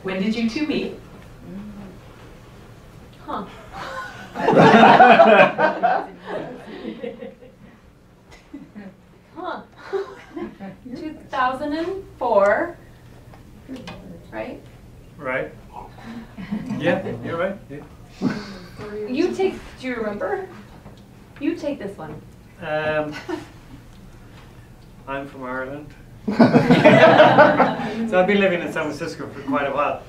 When did you two meet? Huh. 2004, right? Right. Yeah, you're right. Yeah. You take, do you remember? You take this one. I'm from Ireland. So I've been living in San Francisco for quite a while.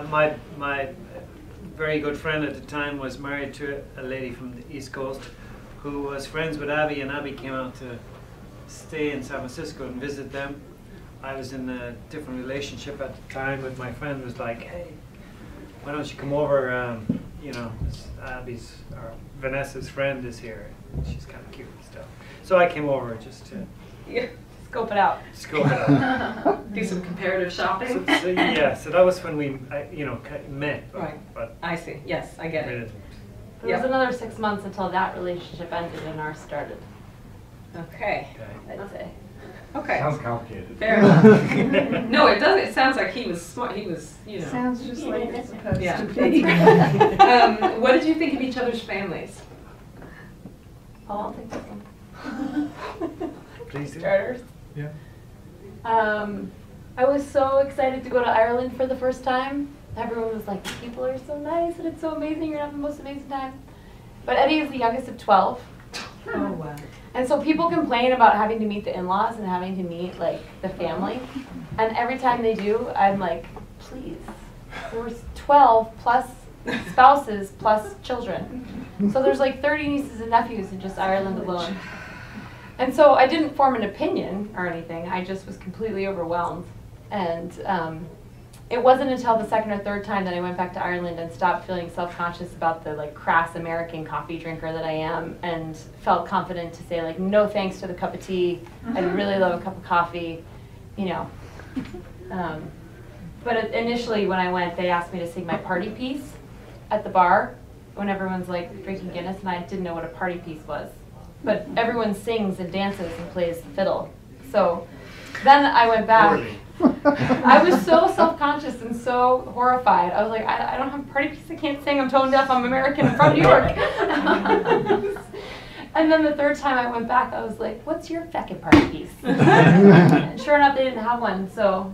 My very good friend at the time was married to a lady from the East Coast who was friends with Abby, and Abby came out to stay in San Francisco and visit them. I was in a different relationship at the time, but my friend was like, hey, why don't you come over, you know, Abby's, or Vanessa's friend is here. She's kind of cute and stuff. So I came over just to scope it out. Scope it out. Do some comparative shopping? Yeah, so that was when we, you know, met. Right. But I see. Yes, I get it. There was another 6 months until that relationship ended and ours started. Okay. I'd say. Okay. Sounds complicated. Fair enough. No, it doesn't. It sounds like he was smart. He was, you know. Sounds just like it's supposed Yeah. to be. What did you think of each other's families? Oh, I'll take this one. Please do. Starters. Yeah. I was so excited to go to Ireland for the first time. Everyone was like, people are so nice and it's so amazing, you're having the most amazing time. But Eddie is the youngest of 12. Oh, wow. And so people complain about having to meet the in-laws and having to meet like the family. And every time they do, I'm like, please. There was 12 plus spouses plus children. So there's like 30 nieces and nephews in just Ireland alone. And so I didn't form an opinion or anything. I just was completely overwhelmed. And it wasn't until the second or third time that I went back to Ireland and stopped feeling self-conscious about the like crass American coffee drinker that I am, and felt confident to say like no thanks to the cup of tea. I'd really love a cup of coffee, you know. But initially when I went, they asked me to sing my party piece at the bar when everyone's like drinking Guinness, and I didn't know what a party piece was. But everyone sings and dances and plays the fiddle. So then I went back. I was so self-conscious and so horrified. I was like, I don't have a party piece, I can't sing, I'm tone deaf, I'm American, I'm from New York. And then the third time I went back, I was like, what's your feckin' party piece? And sure enough, they didn't have one, so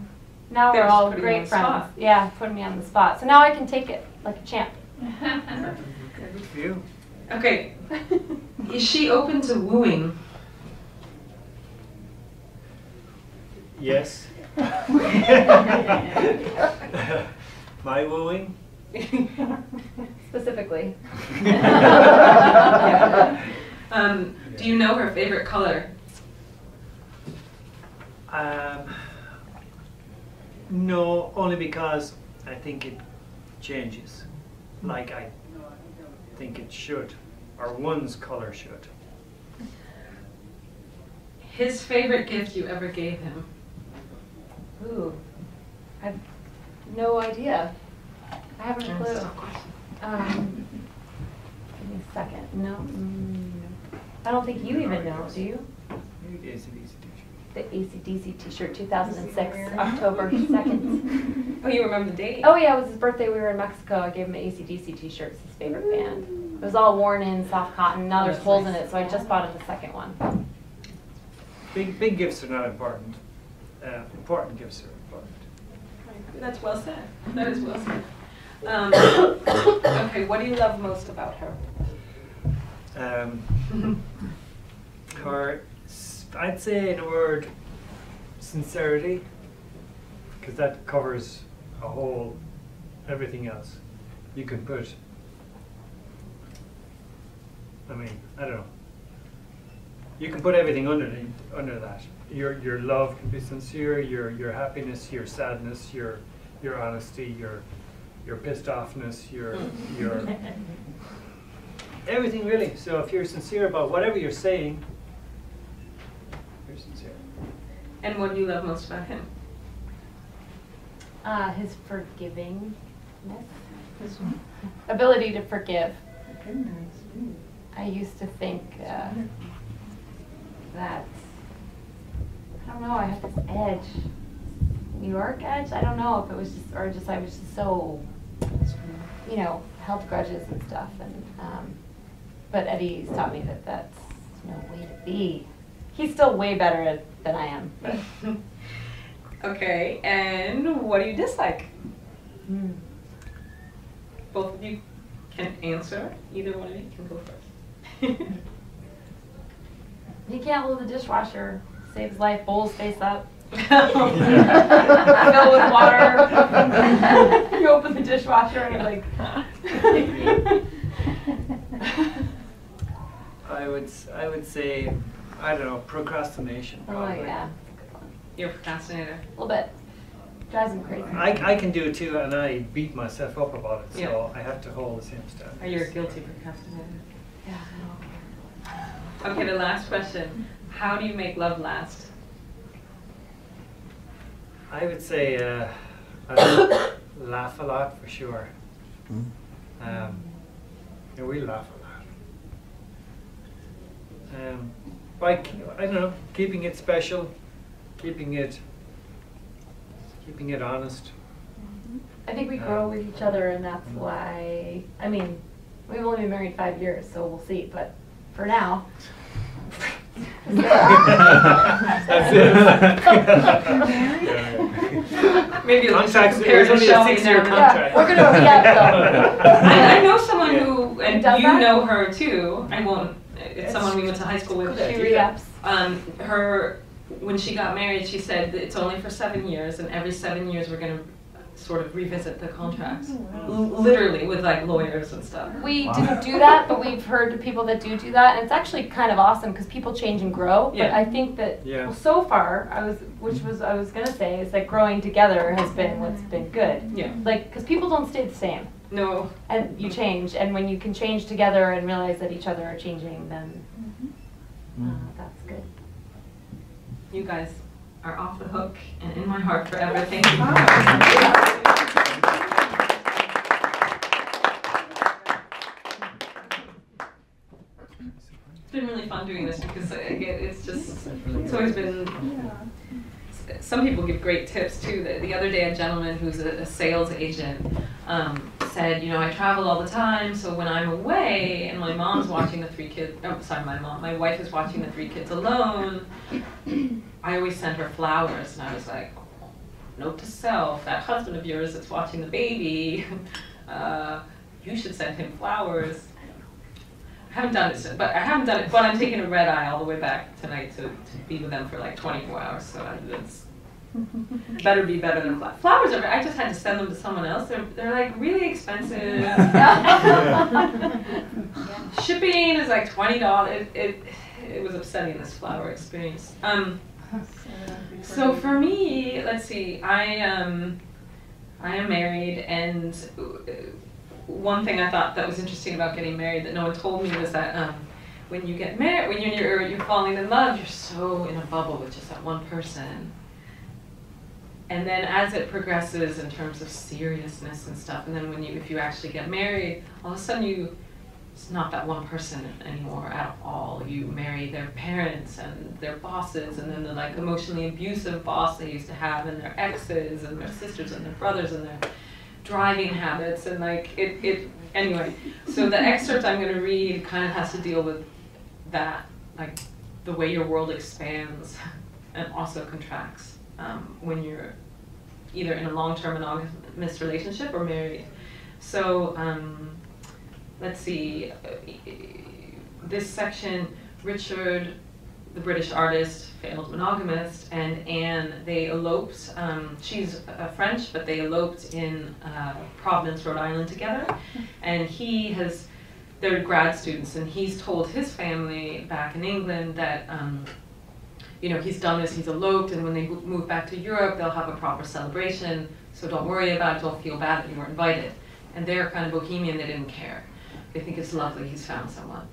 now we're all great friends. Yeah, putting me on the spot. So now I can take it like a champ. Good for you. Okay. Is she open to wooing? Yes. My wooing? Specifically. Do you know her favorite color? No, only because I think it changes. Like I think it should, or one's color should. His favorite gift you ever gave him? Ooh, I have no idea. I haven't a clue. Give me a second. No, I don't think you even know, do you? Maybe the AC/DC t-shirt. The AC/DC t-shirt, 2006, October 2nd. Oh, you remember the date? Oh yeah, it was his birthday, we were in Mexico. I gave him an AC/DC t-shirt, it's his favorite band. It was all worn in, soft cotton, now there's holes in it, so I just bought him the second one. Big gifts are not important. Important gifts are important. That's well said. That is well said. Okay, what do you love most about her? Her, I'd say in a word, sincerity, because that covers everything else. You can put, I don't know. You can put everything under that. Your love can be sincere. Your happiness, your sadness, your honesty, your pissed offness, your everything really. So if you're sincere about whatever you're saying, you're sincere. And what do you love most about him? His forgivingness, his ability to forgive. I used to think that, I don't know, I have this edge, New York edge. I don't know if it was just, or just I was just so, you know, held grudges and stuff. And but Eddie's taught me that that's no way to be. He's still way better than I am. But. Okay, and what do you dislike? Both of you can answer. Either one of you can go first. He can't hold the dishwasher. Saves life. Bowls face up. Yeah. Fill with water. You open the dishwasher and you're like. I would say, I don't know, procrastination. Oh Probably. yeah. You're a procrastinator. A little bit. Drives him crazy. I can do it too, and I beat myself up about it, so Yeah. I have to hold the same standard. Are you a guilty procrastinator? Yeah. Okay, the last question. How do you make love last? I would say I laugh a lot for sure. Yeah, we laugh a lot. By I don't know, keeping it special, keeping it honest. I think we grow with each other, and that's why. I mean, we've only been married 5 years, so we'll see. But for now. That's it. Maybe you'll just Contracts, compare there's the only a show 6-year now. contract. We're gonna I know someone who, and Does you that? know her too. I won't. It's someone we went to high school with. She re-ups. When she got married, she said that it's only for 7 years, and every 7 years we're going to sort of revisit the contracts, literally with like lawyers and stuff. We didn't do that, but we've heard people that do that, and it's actually kind of awesome because people change and grow. Yeah. But I think that well, so far, I was gonna say is that growing together has been what's been good. Yeah. Like because people don't stay the same. No. And you change, and when you can change together and realize that each other are changing, then that's good. You guys are off the hook and in my heart forever. Thank you. It's been really fun doing this because it's always been. Some people give great tips too. The other day, a gentleman who's a sales agent said, you know, I travel all the time, so when I'm away and my mom's watching the 3 kids, my wife is watching the 3 kids alone, I always send her flowers. And I was like, note to self, that husband of yours that's watching the baby, you should send him flowers. I haven't done it, but I'm taking a red eye all the way back tonight to be with them for like 24 hours, so it's better be better than flowers. Flowers are, I just had to send them to someone else. They're like really expensive. Shipping is like $20. It was upsetting, this flower experience. So for me, let's see, I am married, and one thing I thought that was interesting about getting married that no one told me was that when you get married, when you're falling in love, you're so in a bubble with just that one person. And then as it progresses in terms of seriousness and stuff, and then if you actually get married, all of a sudden it's not that one person anymore at all. You marry their parents and their bosses, and then the like emotionally abusive boss they used to have, and their exes, and their sisters, and their brothers, and their driving habits, and like anyway. So the excerpt I'm going to read kind of has to deal with that, like the way your world expands and also contracts when you're either in a long-term monogamous relationship or married. So let's see, this section, Richard, the British artist, failed monogamist, and Anne, they eloped. She's French, but they eloped in Providence, Rhode Island together. And they're grad students, and he's told his family back in England that you know, he's done this, he's eloped, and when they move back to Europe, they'll have a proper celebration, so don't worry about it, don't feel bad that you weren't invited. And they're kind of bohemian, they didn't care. They think it's lovely he's found someone.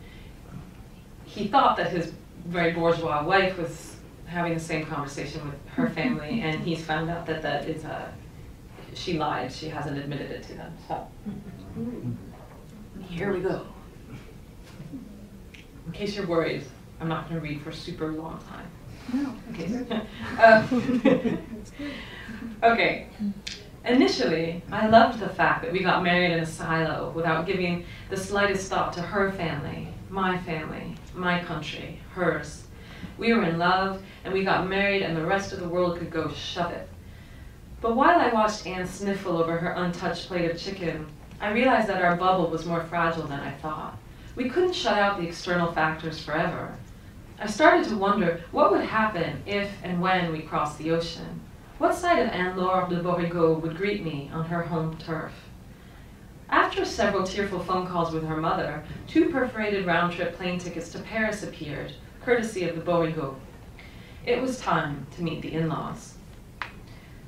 He thought that his very bourgeois wife was having the same conversation with her family, and he's found out that that is she lied, she hasn't admitted it to them. So here we go. In case you're worried, I'm not going to read for a super long time. No. Okay. Initially, I loved the fact that we got married in a silo without giving the slightest thought to her family, my country, hers. We were in love, and we got married, and the rest of the world could go shove it. But while I watched Anne sniffle over her untouched plate of chicken, I realized that our bubble was more fragile than I thought. We couldn't shut out the external factors forever. I started to wonder what would happen if and when we crossed the ocean. What side of Anne-Laure de Borigo would greet me on her home turf? After several tearful phone calls with her mother, 2 perforated round-trip plane tickets to Paris appeared, courtesy of the Borigo. It was time to meet the in-laws.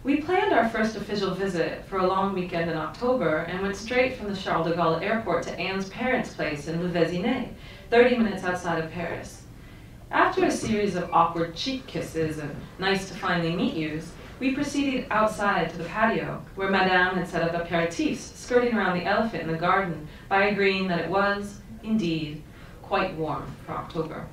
We planned our first official visit for a long weekend in October and went straight from the Charles de Gaulle airport to Anne's parents' place in Le Vésinet, 30 minutes outside of Paris. After a series of awkward cheek kisses and nice to finally meet yous, we proceeded outside to the patio, where Madame had set up aperitifs, skirting around the elephant in the garden by agreeing that it was, indeed, quite warm for October.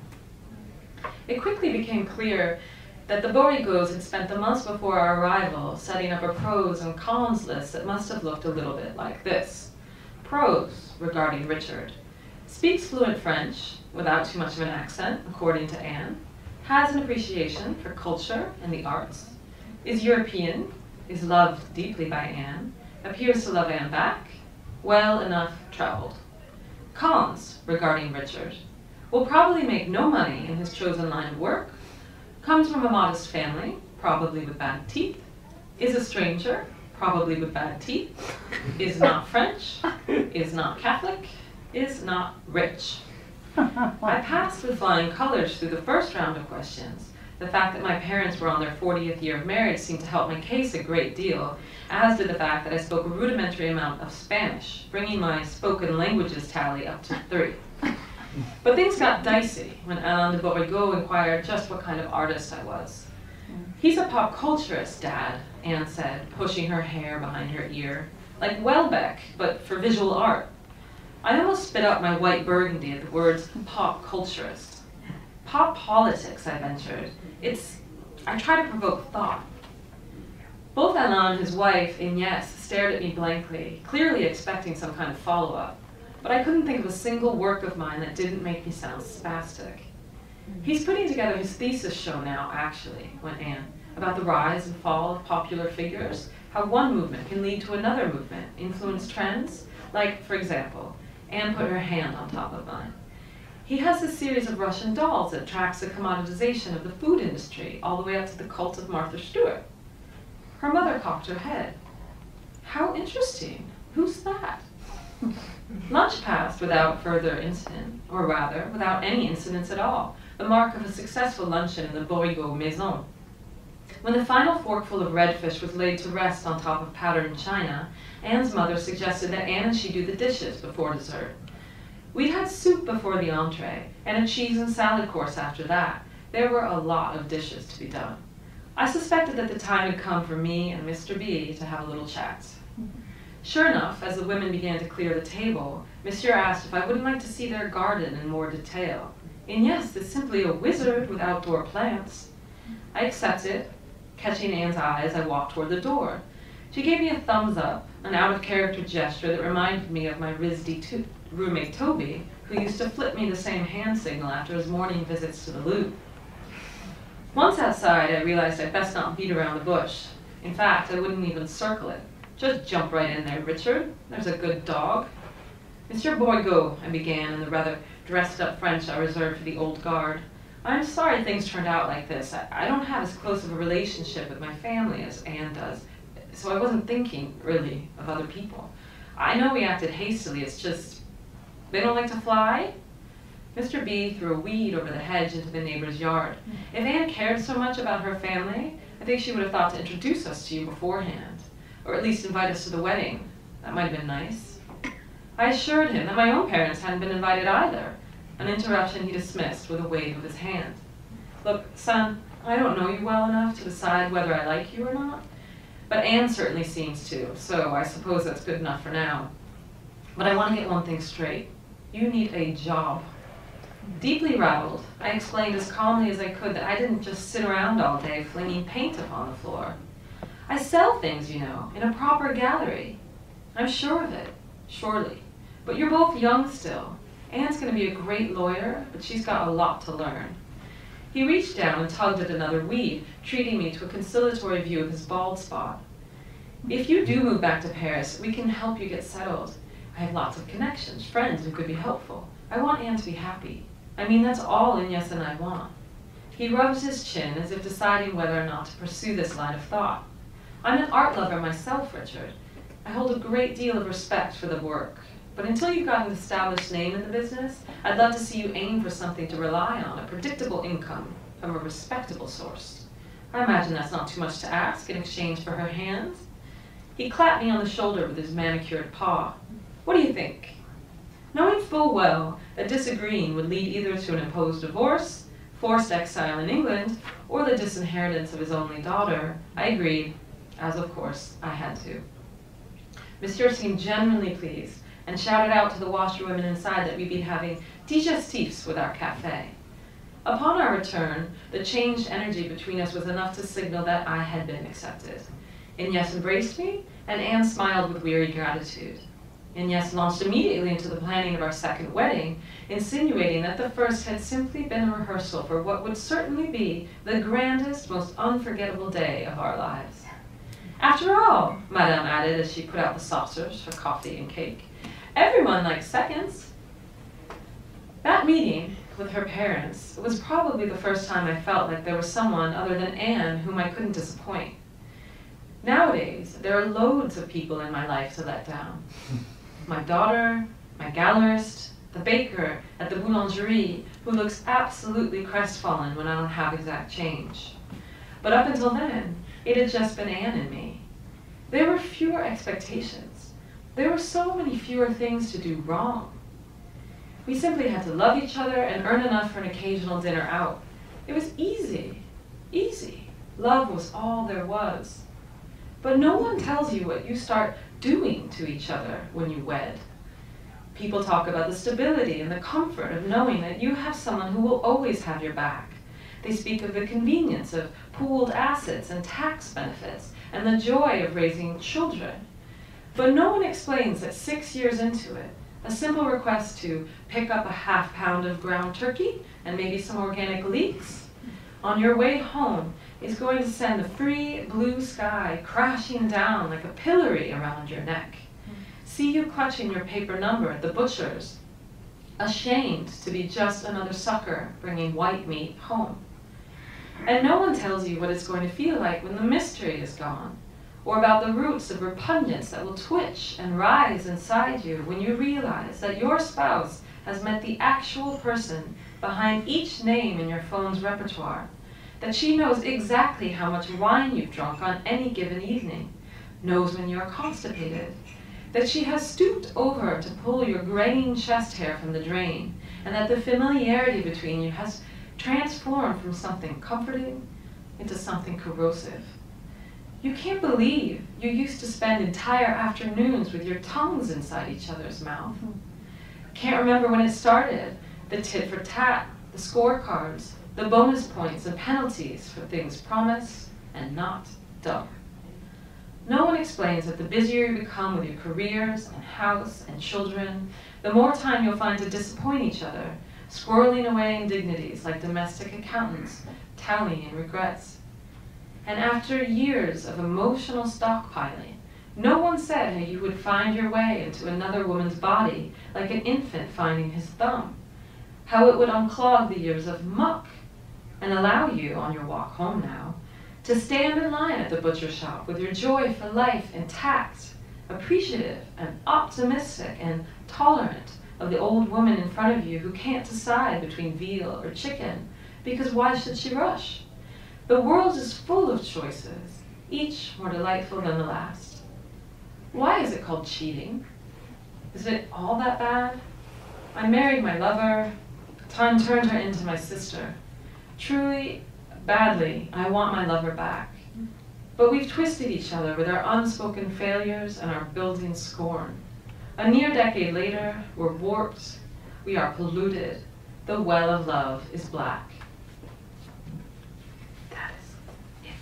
It quickly became clear that the Borigos had spent the months before our arrival setting up a pros and cons list that must have looked a little bit like this. Pros regarding Richard. Speaks fluent French, without too much of an accent, according to Anne. Has an appreciation for culture and the arts. Is European, is loved deeply by Anne, appears to love Anne back, well enough traveled. Cons regarding Richard. Will probably make no money in his chosen line of work, comes from a modest family, probably with bad teeth, is a stranger, probably with bad teeth, is not French, is not Catholic, is not rich. I passed with flying colors through the first round of questions. The fact that my parents were on their 40th year of marriage seemed to help my case a great deal, as did the fact that I spoke a rudimentary amount of Spanish, bringing my spoken languages tally up to 3. But things got dicey when Alain de Borigo inquired just what kind of artist I was. He's a pop culturist, Dad, Anne said, pushing her hair behind her ear. Like Welbeck, but for visual art. I almost spit out my white burgundy at the words pop culturist. Pop politics, I ventured. I try to provoke thought. Both Alain and his wife, Inès, stared at me blankly, clearly expecting some kind of follow-up. But I couldn't think of a single work of mine that didn't make me sound spastic. He's putting together his thesis show now, actually, went Anne, about the rise and fall of popular figures, how one movement can lead to another movement, influence trends. Like, for example, Anne put her hand on top of mine. He has a series of Russian dolls that tracks the commoditization of the food industry all the way up to the cult of Martha Stewart. Her mother cocked her head. How interesting. Who's that? Lunch passed without further incident, or rather, without any incidents at all, the mark of a successful luncheon in the Borigo Maison. When the final forkful of redfish was laid to rest on top of patterned china, Anne's mother suggested that Anne and she do the dishes before dessert. We'd had soup before the entree, and a cheese and salad course after that. There were a lot of dishes to be done. I suspected that the time had come for me and Mr. B to have a little chat. Sure enough, as the women began to clear the table, Monsieur asked if I wouldn't like to see their garden in more detail. Inès is simply a wizard with outdoor plants. I accepted. Catching Anne's eye as I walked toward the door. She gave me a thumbs up, an out-of-character gesture that reminded me of my RISD roommate Toby, who used to flip me the same hand signal after his morning visits to the Louvre. Once outside, I realized I'd best not beat around the bush. In fact, I wouldn't even circle it. Just jump right in there, Richard. There's a good dog. Monsieur Borigo, I began in the rather dressed-up French I reserved for the old guard. I'm sorry things turned out like this. I don't have as close of a relationship with my family as Anne does, so I wasn't thinking, really, of other people. I know we acted hastily, it's just, they don't like to fly? Mr. B threw a weed over the hedge into the neighbor's yard. If Anne cared so much about her family, I think she would have thought to introduce us to you beforehand, or at least invite us to the wedding. That might have been nice. I assured him that my own parents hadn't been invited either. An interruption he dismissed with a wave of his hand. Look, son, I don't know you well enough to decide whether I like you or not, but Anne certainly seems to, so I suppose that's good enough for now. But I want to get one thing straight. You need a job. Deeply rattled, I explained as calmly as I could that I didn't just sit around all day flinging paint upon the floor. I sell things, you know, in a proper gallery. I'm sure of it, surely. But you're both young still. Anne's going to be a great lawyer, but she's got a lot to learn. He reached down and tugged at another weed, treating me to a conciliatory view of his bald spot. If you do move back to Paris, we can help you get settled. I have lots of connections, friends who could be helpful. I want Anne to be happy. I mean, that's all Ines and I want. He rubs his chin as if deciding whether or not to pursue this line of thought. I'm an art lover myself, Richard. I hold a great deal of respect for the work. But until you've got an established name in the business, I'd love to see you aim for something to rely on, a predictable income from a respectable source. I imagine that's not too much to ask in exchange for her hands. He clapped me on the shoulder with his manicured paw. What do you think? Knowing full well that disagreeing would lead either to an imposed divorce, forced exile in England, or the disinheritance of his only daughter, I agreed, as of course I had to. Monsieur seemed genuinely pleased and shouted out to the washerwomen inside that we'd be having digestifs with our café. Upon our return, the changed energy between us was enough to signal that I had been accepted. Ines embraced me, and Anne smiled with weary gratitude. Ines launched immediately into the planning of our second wedding, insinuating that the first had simply been a rehearsal for what would certainly be the grandest, most unforgettable day of our lives. After all, Madame added as she put out the saucers for coffee and cake, everyone likes seconds. That meeting with her parents was probably the first time I felt like there was someone other than Anne whom I couldn't disappoint. Nowadays, there are loads of people in my life to let down. My daughter, my gallerist, the baker at the boulangerie who looks absolutely crestfallen when I don't have exact change. But up until then, it had just been Anne and me. There were fewer expectations. There were so many fewer things to do wrong. We simply had to love each other and earn enough for an occasional dinner out. It was easy, easy. Love was all there was. But no one tells you what you start doing to each other when you wed. People talk about the stability and the comfort of knowing that you have someone who will always have your back. They speak of the convenience of pooled assets and tax benefits and the joy of raising children. But no one explains that 6 years into it, a simple request to pick up a ½ pound of ground turkey and maybe some organic leeks on your way home is going to send the free blue sky crashing down like a pillory around your neck. See you clutching your paper number at the butcher's, ashamed to be just another sucker bringing white meat home. And no one tells you what it's going to feel like when the mystery is gone, or about the roots of repugnance that will twitch and rise inside you when you realize that your spouse has met the actual person behind each name in your phone's repertoire, that she knows exactly how much wine you've drunk on any given evening, knows when you're constipated, that she has stooped over to pull your graying chest hair from the drain, and that the familiarity between you has transformed from something comforting into something corrosive. You can't believe you used to spend entire afternoons with your tongues inside each other's mouth. Can't remember when it started, the tit for tat, the scorecards, the bonus points and penalties for things promised and not done. No one explains that the busier you become with your careers and house and children, the more time you'll find to disappoint each other, squirreling away indignities like domestic accountants, tallying regrets. And after years of emotional stockpiling, no one said how you would find your way into another woman's body like an infant finding his thumb, how it would unclog the years of muck and allow you, on your walk home now, to stand in line at the butcher shop with your joy for life intact, appreciative and optimistic and tolerant of the old woman in front of you who can't decide between veal or chicken, because why should she rush? The world is full of choices, each more delightful than the last. Why is it called cheating? Is it all that bad? I married my lover, time turned her into my sister. Truly, badly, I want my lover back. But we've twisted each other with our unspoken failures and our built-in scorn. A near decade later, we're warped, we are polluted, the well of love is black. That is it.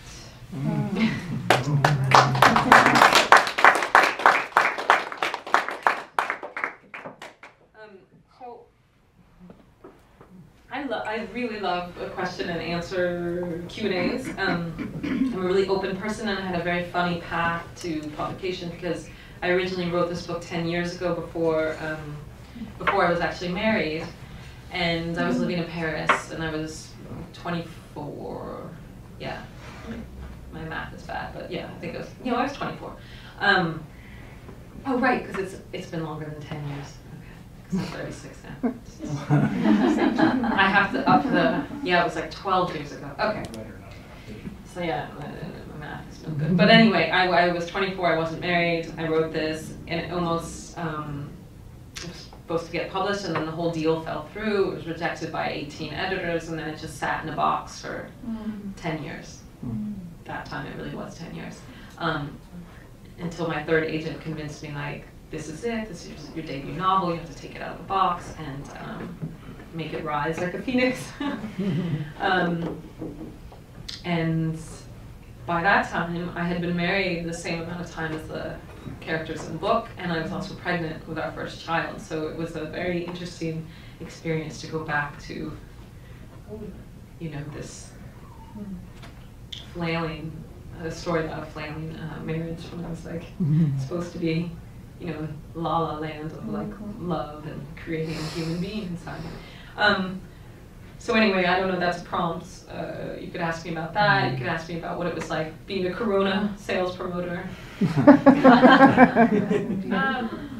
So I really love question and answer Q&As. I'm a really open person, and I had a very funny path to publication because I originally wrote this book 10 years ago before I was actually married, and I was living in Paris, and I was 24. Yeah, my math is bad, but yeah, I think it was. I was 24. Oh right, because it's been longer than 10 years. I'm 36 now. I have to up the, it was like 12 years ago. Okay. So yeah, my math is no good. But anyway, I was 24, I wasn't married, I wrote this, and it almost, it was supposed to get published, and then the whole deal fell through. It was rejected by 18 editors, and then it just sat in a box for 10 years. That time it really was 10 years. Until my third agent convinced me, like, this is it, this is your debut novel, you have to take it out of the box and make it rise like a phoenix. And by that time, I had been married the same amount of time as the characters in the book, and I was also pregnant with our first child, so it was a very interesting experience to go back to, this flailing, a story about a flailing marriage when I was like supposed to be la la land of like love and creating a human being inside. So anyway, I don't know, that's prompts. You could ask me about that. You could ask me about what it was like being a Corona sales promoter.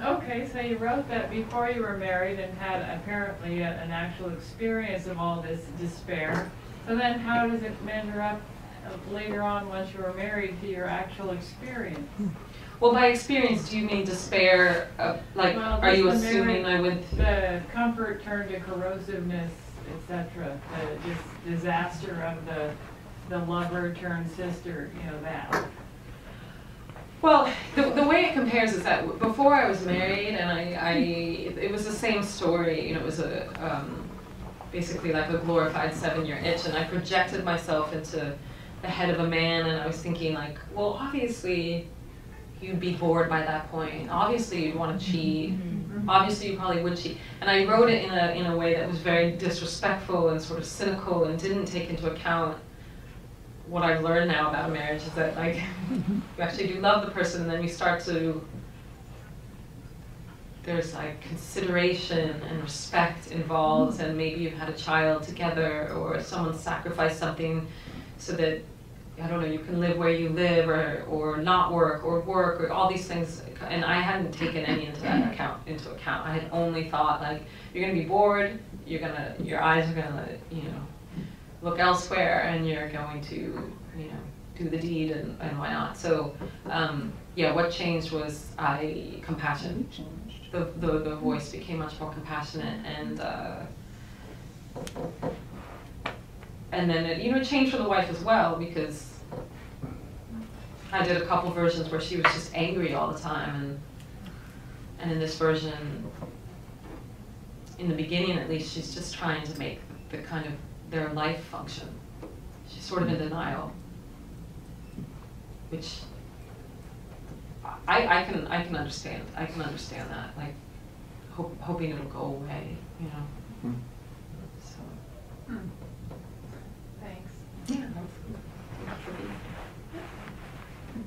Okay, so you wrote that before you were married and had apparently an actual experience of all this despair. So then how does it measure up later on once you were married to your actual experience? Well, by experience, do you mean despair? Are you assuming I would? The comfort turned to corrosiveness, etc. The disaster of the lover turned sister, that. Well, the way it compares is that before I was married, and it was the same story. It was basically like a glorified 7-year itch, and I projected myself into the head of a man, and I was thinking like, well, obviously you'd be bored by that point. Obviously you'd want to cheat. Obviously you probably would cheat. And I wrote it in a way that was very disrespectful and sort of cynical and didn't take into account what I've learned now about marriage is that like you actually do love the person, and then you start to, there's like consideration and respect involved, and maybe you've had a child together, or someone sacrificed something so that, I don't know, you can live where you live, or not work, or all these things, and I hadn't taken any into account. I had only thought like, you're gonna be bored, your eyes are gonna, look elsewhere, and you're going to, do the deed, and why not? So, what changed was compassion. The voice became much more compassionate, and then it changed for the wife as well, because I did a couple versions where she was just angry all the time, and in this version, in the beginning at least, she's just trying to make the kind of their life function. She's sort of in denial, which I can understand. I can understand that, like hoping it'll go away, So. Thanks. Yeah.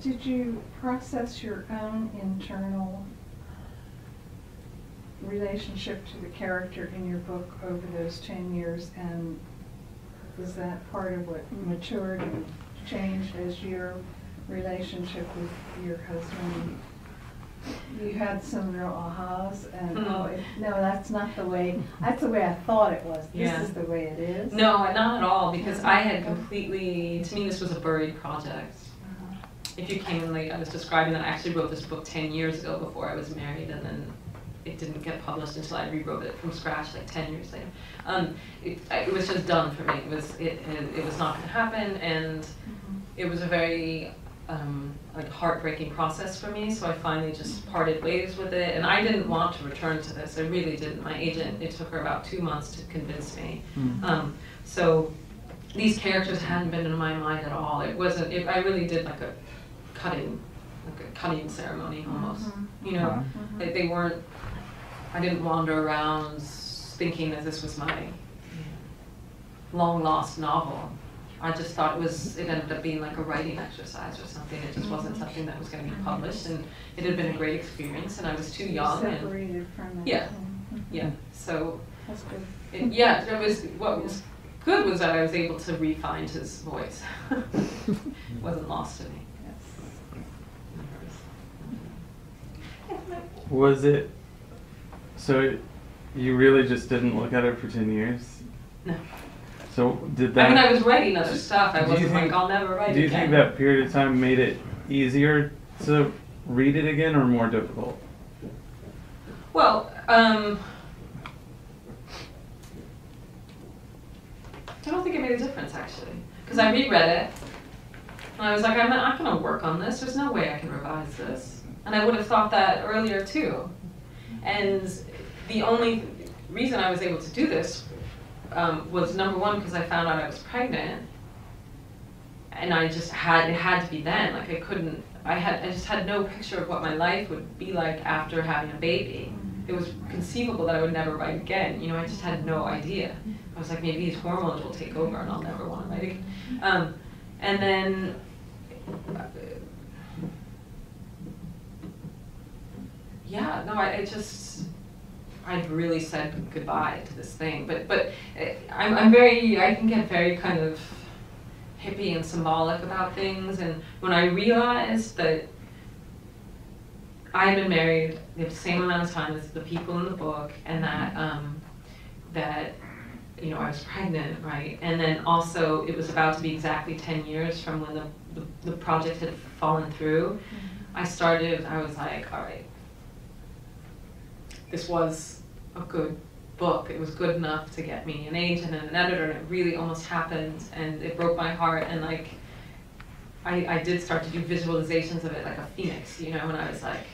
Did you process your own internal relationship to the character in your book over those 10 years, and was that part of what matured and changed as your relationship with your husband? You had some real ahas, and no, that's not the way, that's the way I thought it was. This is the way it is. No, not at all, because I had completely, to me this was a buried project. If you came in late, I was describing that I actually wrote this book 10 years ago before I was married, and then it didn't get published until I rewrote it from scratch like 10 years later. It was just done for me. It was not going to happen, and it was a very like heartbreaking process for me, so I finally just parted ways with it, and I didn't want to return to this. I really didn't. My agent, it took her about 2 months to convince me. So these characters hadn't been in my mind at all. It wasn't. I really did like a cutting ceremony almost. You know, they weren't. I didn't wander around thinking that this was my long lost novel. I just thought it ended up being like a writing exercise or something. It just wasn't something that was going to be published, and it had been a great experience, and I was too young. Separated from it. Yeah, yeah. So that's good. It was what was good was that I was able to re-find his voice. It wasn't lost to me. Was it? So you really just didn't look at it for 10 years? No. So did that? I mean, I was writing other stuff. I wasn't like, I'll never write again. Do you think that period of time made it easier to read it again, or more difficult? Well, I don't think it made a difference actually, because I reread it, and I was like, I'm not going to work on this. There's no way I can revise this, and I would have thought that earlier too. And the only reason I was able to do this was number one, because I found out I was pregnant, and it had to be then. Like I just had no picture of what my life would be like after having a baby. It was conceivable that I would never write again. You know, I just had no idea. I was like, maybe these hormones will take over and I'll never want to write again. And then, yeah, no, I'd really said goodbye to this thing. But I can get very kind of hippie and symbolic about things. And when I realized that I had been married the same amount of time as the people in the book, and that you know, I was pregnant, right? And then also it was about to be exactly 10 years from when the project had fallen through. I was like, all right, this was a good book. It was good enough to get me an agent and an editor, and it really almost happened, and it broke my heart. And like, I did start to do visualizations of it like a phoenix, you know, and I was like,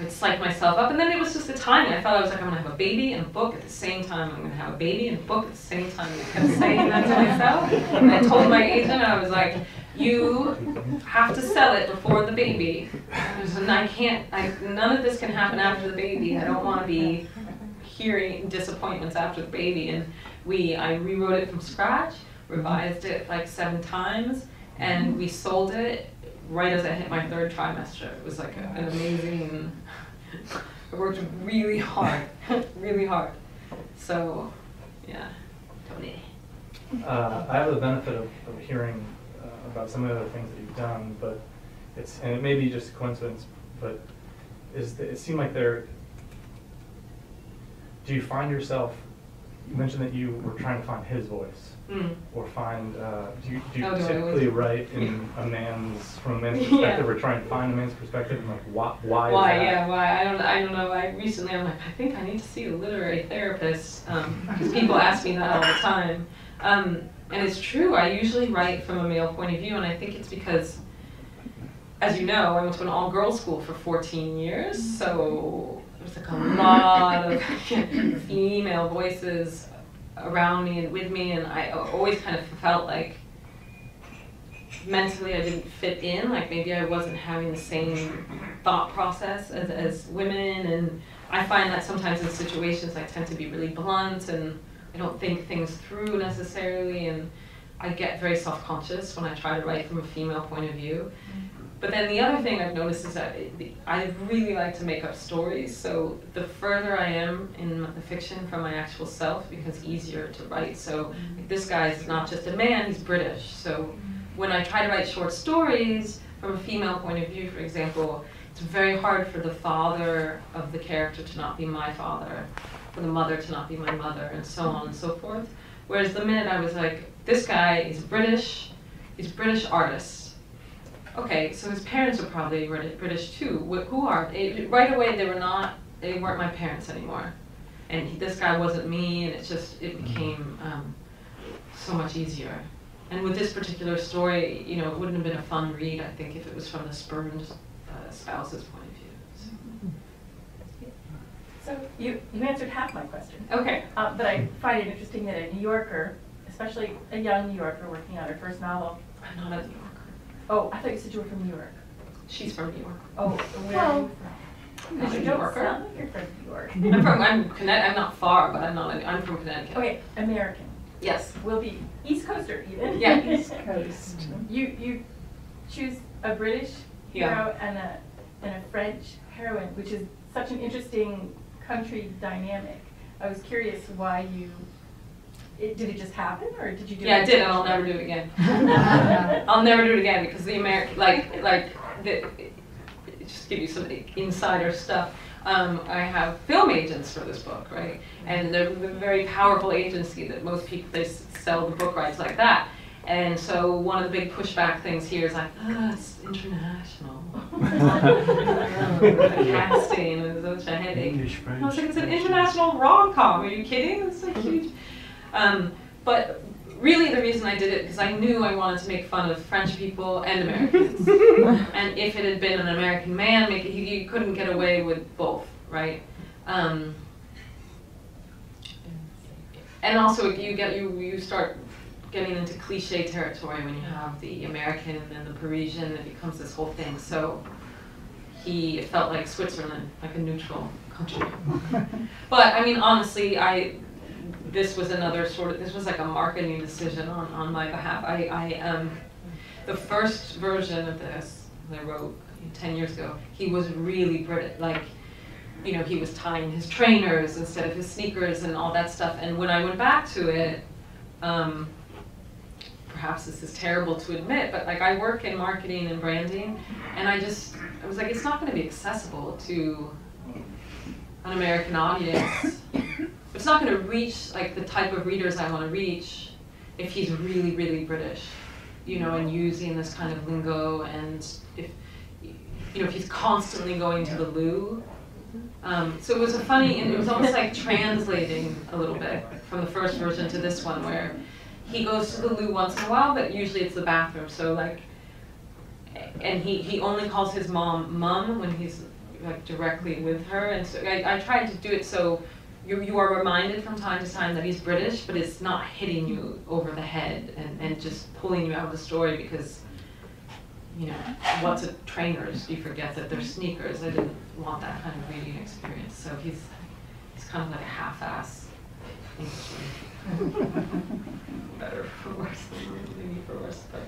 I'd psych myself up. And then it was just the timing. I thought I was like, I'm gonna have a baby and a book at the same time. I'm gonna have a baby and a book at the same time. And I kept saying that to myself. And I told my agent, I was like, you have to sell it before the baby. And none of this can happen after the baby. I don't want to be hearing disappointments after the baby. And I rewrote it from scratch, revised it like 7 times, and we sold it right as I hit my 3rd trimester. It was like an amazing, I worked really hard, really hard. So, yeah, Tony. I have the benefit of hearing about some of the other things that you've done, but and it may be just a coincidence, but it seemed like do you find yourself, you mentioned that you were trying to find his voice, or find, do you typically write from a man's perspective, or try and find a man's perspective, and like why is that? Yeah, why? I don't know. Recently I'm like, I think I need to see a literary therapist, because people ask me that all the time. And it's true, I usually write from a male point of view, and I think it's because, as you know, I went to an all-girls school for 14 years, so there's like a lot of female voices around me and with me, and I always kind of felt like mentally I didn't fit in, like maybe I wasn't having the same thought process as women, and I find that sometimes in situations I tend to be really blunt, and I don't think things through necessarily, and I get very self-conscious when I try to write from a female point of view. But then the other thing I've noticed is that I really like to make up stories, so the further I am in the fiction from my actual self, it becomes easier to write. So like, this guy's not just a man, he's British. So when I try to write short stories from a female point of view, for example, it's very hard for the father of the character to not be my father, for the mother to not be my mother, and so on and so forth. Whereas the minute I was like, this guy is British, he's a British artist. Okay, so his parents are probably British too. Who are? Right away they weren't my parents anymore. And this guy wasn't me, and it became so much easier. And with this particular story, you know, it wouldn't have been a fun read, I think, if it was from the spurned spouse's point of view. So you answered half my question. Okay. But I find it interesting that a New Yorker, especially a young New Yorker working on her first novel. I'm not a New Yorker. Oh, I thought you said you were from New York. She's from New York. Oh, where are you from? I'm You a New don't Yorker. sound like you're from New York. I'm not far, but I'm from Connecticut. Okay, American. Yes. Will be East Coaster even. Yeah. East Coast. You choose a British Yeah. hero and a French heroine, which is such an interesting country dynamic. I was curious why did it just happen, or did you do it? Yeah, I did, and I'll never do it again. I'll never do it again because the American, just give you some insider stuff. I have film agents for this book, right? And they're a very powerful agency that most people, they sell the book rights like that. And so one of the big pushback things here is like, it's international. The casting is such a headache. English, French. I was like, it's an international rom-com. Are you kidding? It's like huge. But really the reason I did it, because I knew I wanted to make fun of French people and Americans. And if it had been an American man, you couldn't get away with both, right? And also you start getting into cliche territory when you have the American and the Parisian. It becomes this whole thing. So it felt like Switzerland, like a neutral country. But I mean, honestly, this was like a marketing decision on my behalf. The first version of this that I wrote 10 years ago, he was really British, like, you know, he was tying his trainers instead of his sneakers and all that stuff. And when I went back to it, perhaps this is terrible to admit, but like I work in marketing and branding, and I was like, it's not going to be accessible to an American audience. It's not going to reach like the type of readers I want to reach if he's really, really British, you know, and using this kind of lingo, and if he's constantly going to the loo. So it was it was almost like translating a little bit from the first version to this one, where he goes to the loo once in a while, but usually it's the bathroom. So like, and he only calls his mom when he's like directly with her, and so I tried to do it so you are reminded from time to time that he's British, but it's not hitting you over the head and just pulling you out of the story because, you know, what's a trainers? You forget that they're sneakers. I didn't want that kind of reading experience. So he's kind of like a half-ass English. Better for worse, maybe for worse, but.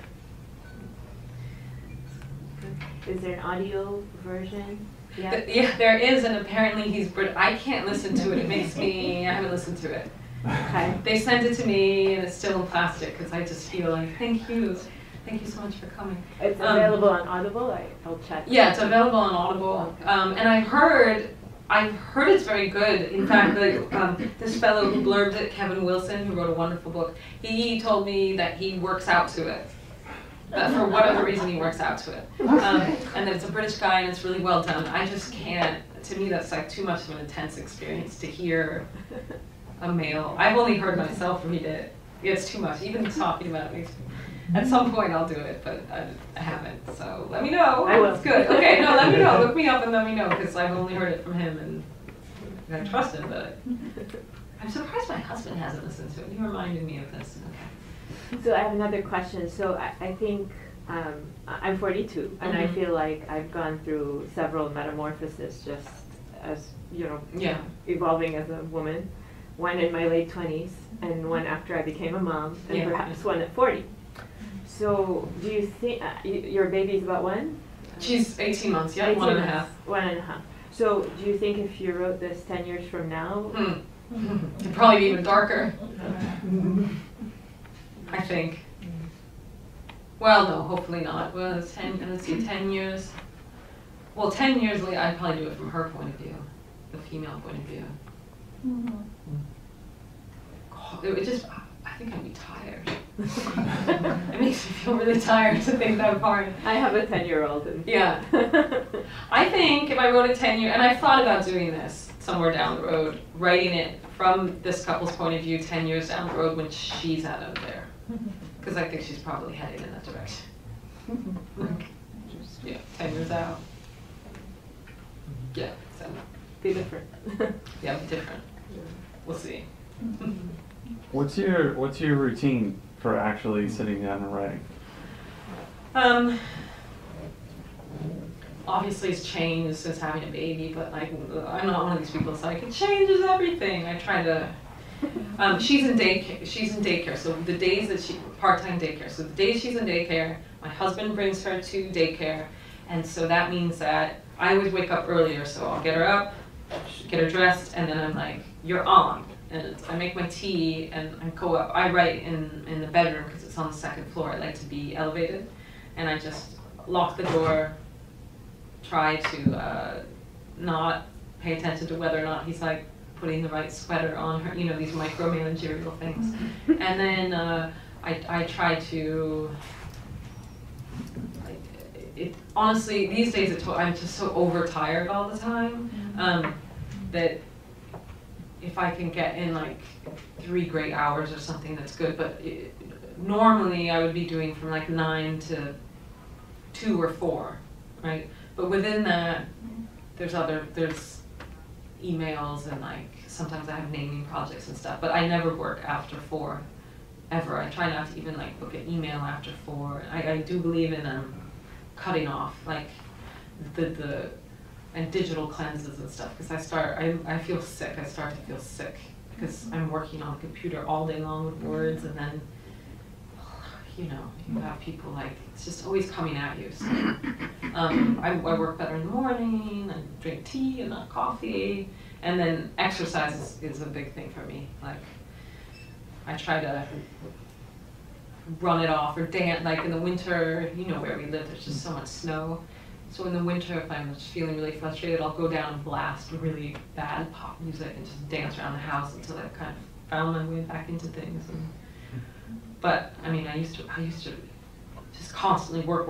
Is there an audio version? Yeah. Yeah, there is, and apparently he's British. I can't listen to it. I haven't listened to it. Okay. They sent it to me, and it's still in plastic because I just feel like, thank you so much for coming. It's available on Audible. I'll check. Yeah, it's available on Audible, and I've heard it's very good. In fact, this fellow who blurbed it, Kevin Wilson, who wrote a wonderful book, he told me that he works out to it. That for whatever reason he works out to it. And that it's a British guy and it's really well done. I just can't, to me that's like too much of an intense experience to hear a male. I've only heard myself read it. It's too much. Even talking about it makes me, at some point I'll do it, but I haven't. So let me know. I will. It's good. Okay, no, let me know. Look me up and let me know, because I've only heard it from him and I trust him, but I'm surprised my husband hasn't listened to it. He reminded me of this. Okay. So I have another question. So I think I'm 42, and I feel like I've gone through several metamorphoses just as, you know, evolving as a woman. One in my late 20s, and one after I became a mom, and perhaps one at 40. So do you think, your baby's about when? She's 18 months, 18 1.5. months, 1.5. So do you think if you wrote this 10 years from now? It'd probably be even darker. I think. Well, no, hopefully not. Well, it's 10 years. Well, 10 years later, I'd probably do it from her point of view, the female point of view. It would just, I think I'd be tired. It makes me feel really tired to think that far. I have a 10-year-old. Yeah. I think if I wrote a 10-year, and I've thought about doing this somewhere down the road, writing it from this couple's point of view 10 years down the road when she's out of there. because I think she's probably heading in that direction. Like, yeah, 10 years out. Yeah, so. Be different. Yeah, different. We'll see. What's your routine for actually sitting down and writing? Obviously it's changed since having a baby, but like I'm not one of these people that's like, it changes everything. I try to she's in daycare, so the days that part-time daycare, so the days she's in daycare, my husband brings her to daycare, and so that means that I always wake up earlier, so I'll get her up, get her dressed, and then I'm like, you're on. And I make my tea and I go up. I write in the bedroom because it's on the second floor. I like to be elevated. And I just lock the door, try to not pay attention to whether or not he's like putting the right sweater on her, you know, these micromanagerial things. And then I try to, honestly, these days I'm just so overtired all the time that if I can get in like 3 great hours or something, that's good. But normally I would be doing from like 9 to 2 or 4, right? But within that, there's emails and like sometimes I have naming projects and stuff. But I never work after 4, ever. I try not to even like book an email after 4. I do believe in cutting off like and digital cleanses and stuff, because I feel sick. I start to feel sick because I'm working on the computer all day long with words, and then, you know, you have people like, it's just always coming at you. So, I work better in the morning, I drink tea and not coffee, and then exercise is a big thing for me. Like, I try to run it off or dance, like in the winter, you know where we live, there's just so much snow. So in the winter, if I'm just feeling really frustrated, I'll go down and blast really bad pop music and just dance around the house until I've kind of found my way back into things. But I mean, I used to just constantly work,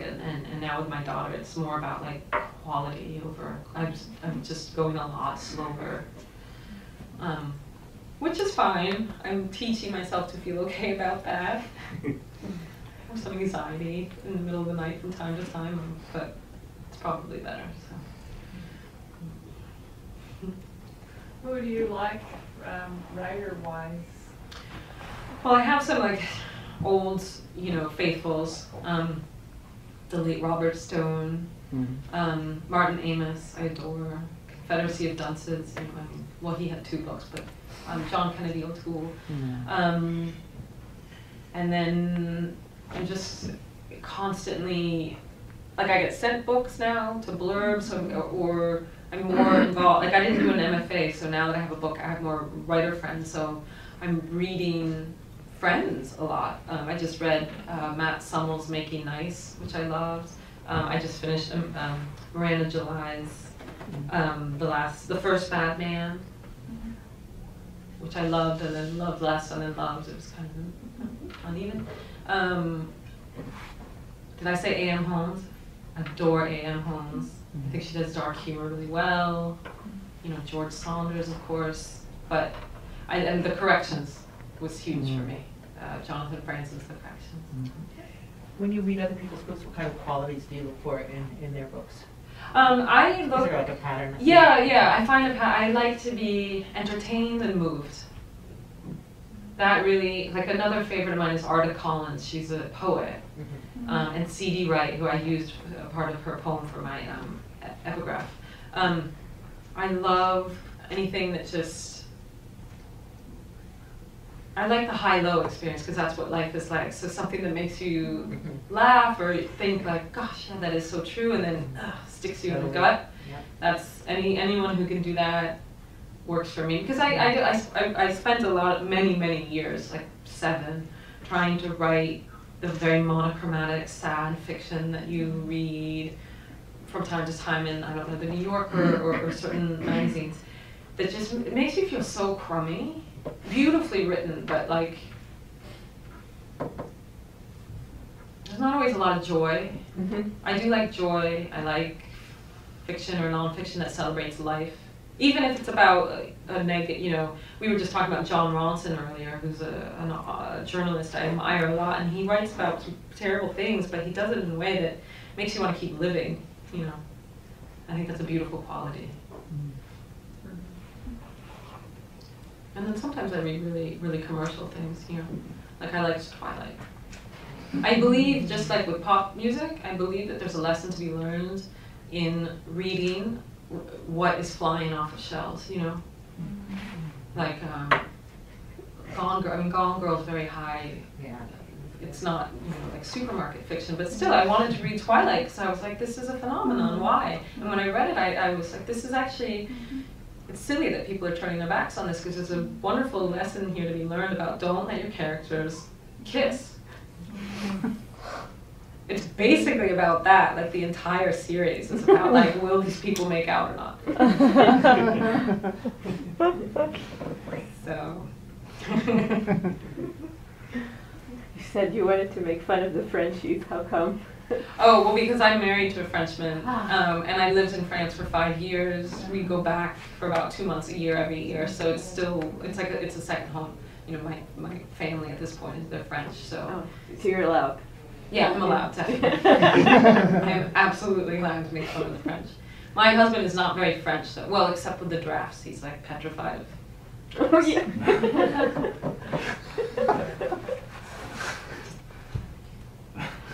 and now with my daughter, it's more about like quality over. I'm just going a lot slower, which is fine. I'm teaching myself to feel okay about that. Some anxiety in the middle of the night from time to time, but it's probably better. So. Who do you like, writer-wise? Well, I have some like old, you know, faithfuls. The late Robert Stone, Martin Amis, I adore. Confederacy of Dunces. You know, well, he had 2 books, but John Kennedy O'Toole. And then I'm just constantly, like I get sent books now to blurb, so or I'm more involved. Like I didn't do an MFA, so now that I have a book, I have more writer friends, so I'm reading friends a lot. I just read Matt Summel's Making Nice, which I loved. I just finished Miranda July's The First Bad Man, which I loved, and then loved less, and then loved. It was kind of uneven. Did I say A.M. Holmes? Adore A.M. Holmes. I think she does dark humor really well. You know, George Saunders, of course. But and the corrections was huge for me. Jonathan Franzen's The Corrections. When you read other people's books, what kind of qualities do you look for in their books? I look. Is there like a pattern? Yeah. I find I like to be entertained and moved. That really, like another favorite of mine is Arda Collins. She's a poet. And C.D. Wright, who I used a part of her poem for my epigraph. I love anything that just, I like the high-low experience because that's what life is like. So something that makes you laugh or think like, gosh, yeah, that is so true, and then sticks you in the gut. Yeah. That's anyone who can do that works for me, because I spent many years, like 7, trying to write the very monochromatic, sad fiction that you read from time to time in, I don't know, the New Yorker or certain magazines, that just, it makes you feel so crummy. Beautifully written, but like, there's not always a lot of joy. I do like joy. I like fiction or nonfiction that celebrates life. even if it's about a negative, you know, we were just talking about John Ronson earlier, who's a journalist I admire a lot, and he writes about some terrible things, but he does it in a way that makes you want to keep living, you know. I think that's a beautiful quality. And then sometimes I read really, really commercial things, you know, like I liked Twilight. I believe, just like with pop music, I believe that there's a lesson to be learned in reading what is flying off of shelves, you know? Like, Gone Girl, I mean, Gone Girl is very high. Yeah. It's not, you know, like supermarket fiction, but still, I wanted to read Twilight because I was like, this is a phenomenon, why? And when I read it, I was like, this is actually, it's silly that people are turning their backs on this because there's a wonderful lesson here to be learned about don't let your characters kiss. It's basically about that, like the entire series is about like, will these people make out or not? So. You said you wanted to make fun of the Frenchies, how come? Oh, well, because I'm married to a Frenchman, and I lived in France for 5 years. We go back for about 2 months a year every year, so it's still, it's like it's a second home. You know, my family at this point is they're French, so. Oh, so you're allowed? Yeah, I'm allowed to. I am absolutely allowed to make fun of the French. My husband is not very French, though. Well, except with the drafts, he's like petrified of drafts. Oh, yeah.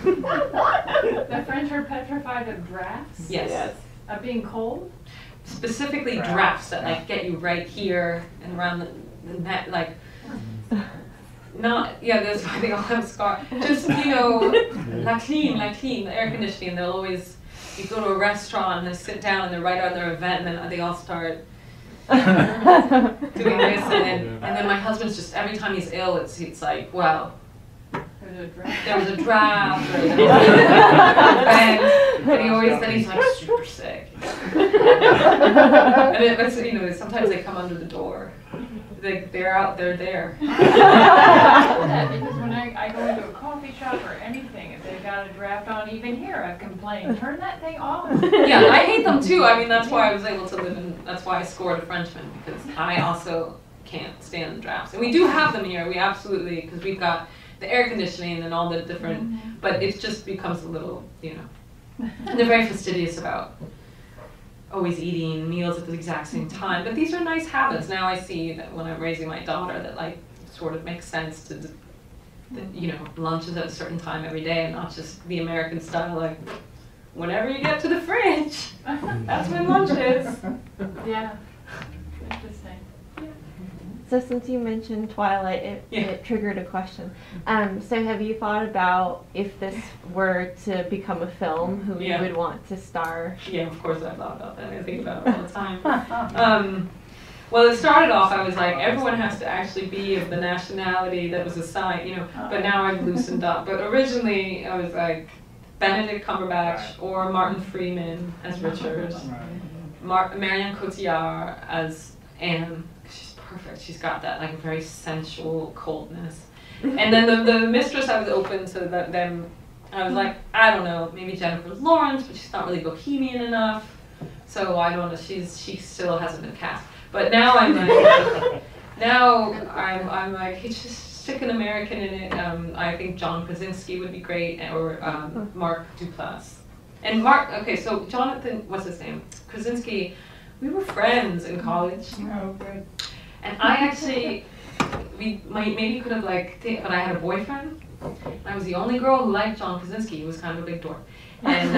The French are petrified of drafts? Yes. Of being cold? Specifically drafts that like get you right here and around the neck, like. Not, yeah, there's, I think I'll have a scar. Just, you know, la clim, the air conditioning, they'll always, you go to a restaurant and they sit down and they're right on their event and then they all start doing this and then my husband's just, every time he's ill, it's like, well, there was a draft, or there was and he always, then he's like super sick. And it's, you know, sometimes they come under the door. They're out, they're there. Because when I go into a coffee shop or anything, if they've got a draft on, even here, I've complained, turn that thing off. Yeah, I hate them too. I mean, that's why I was able to live in, that's why I scored a Frenchman, because I also can't stand the drafts. And we do have them here, we absolutely, because we've got the air conditioning and all the different, but it just becomes a little, you know, and they're very fastidious about always eating meals at the exact same time. But these are nice habits. Now I see that when I'm raising my daughter that like sort of makes sense to, you know, lunch is at a certain time every day and not just the American style like whenever you get to the fridge, that's when lunch is. Yeah, interesting. So since you mentioned Twilight, it triggered a question. So have you thought about if this were to become a film, who you would want to star? Yeah, of course I've thought about that. I think about it all the time. Well, it started off, I was like, everyone has to actually be of the nationality that was assigned, you know, but now I've loosened up. But originally I was like, Benedict Cumberbatch or Martin Freeman as Richard, Marianne Cotillard as Anne. Perfect. She's got that like very sensual coldness. And then the mistress, I was open to them. I was like, I don't know, maybe Jennifer Lawrence, but she's not really bohemian enough. So I don't know. She still hasn't been cast. But now I'm like, I'm like, hey, just stick an American in it. I think John Krasinski would be great, or Mark Duplass. And Mark, okay, so Jonathan, what's his name? Krasinski. We were friends in college. Oh, good. And I actually, maybe could have like, but I had a boyfriend. I was the only girl who liked John Krasinski. He was kind of a big dork. And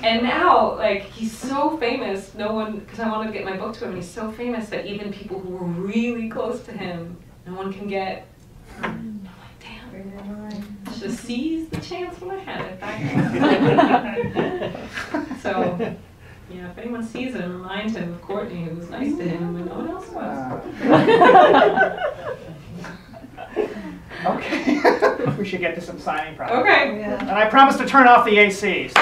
and now, like, he's so famous, no one, because I wanted to get my book to him, and he's so famous that even people who were really close to him, no one can get. I'm like, damn, I should have seized the chance when I had it back. So. Yeah, if anyone sees him, remind him of Courtney, who was nice to him when no one else was. Okay. We should get to some signing process. Okay. And I promise to turn off the AC, so.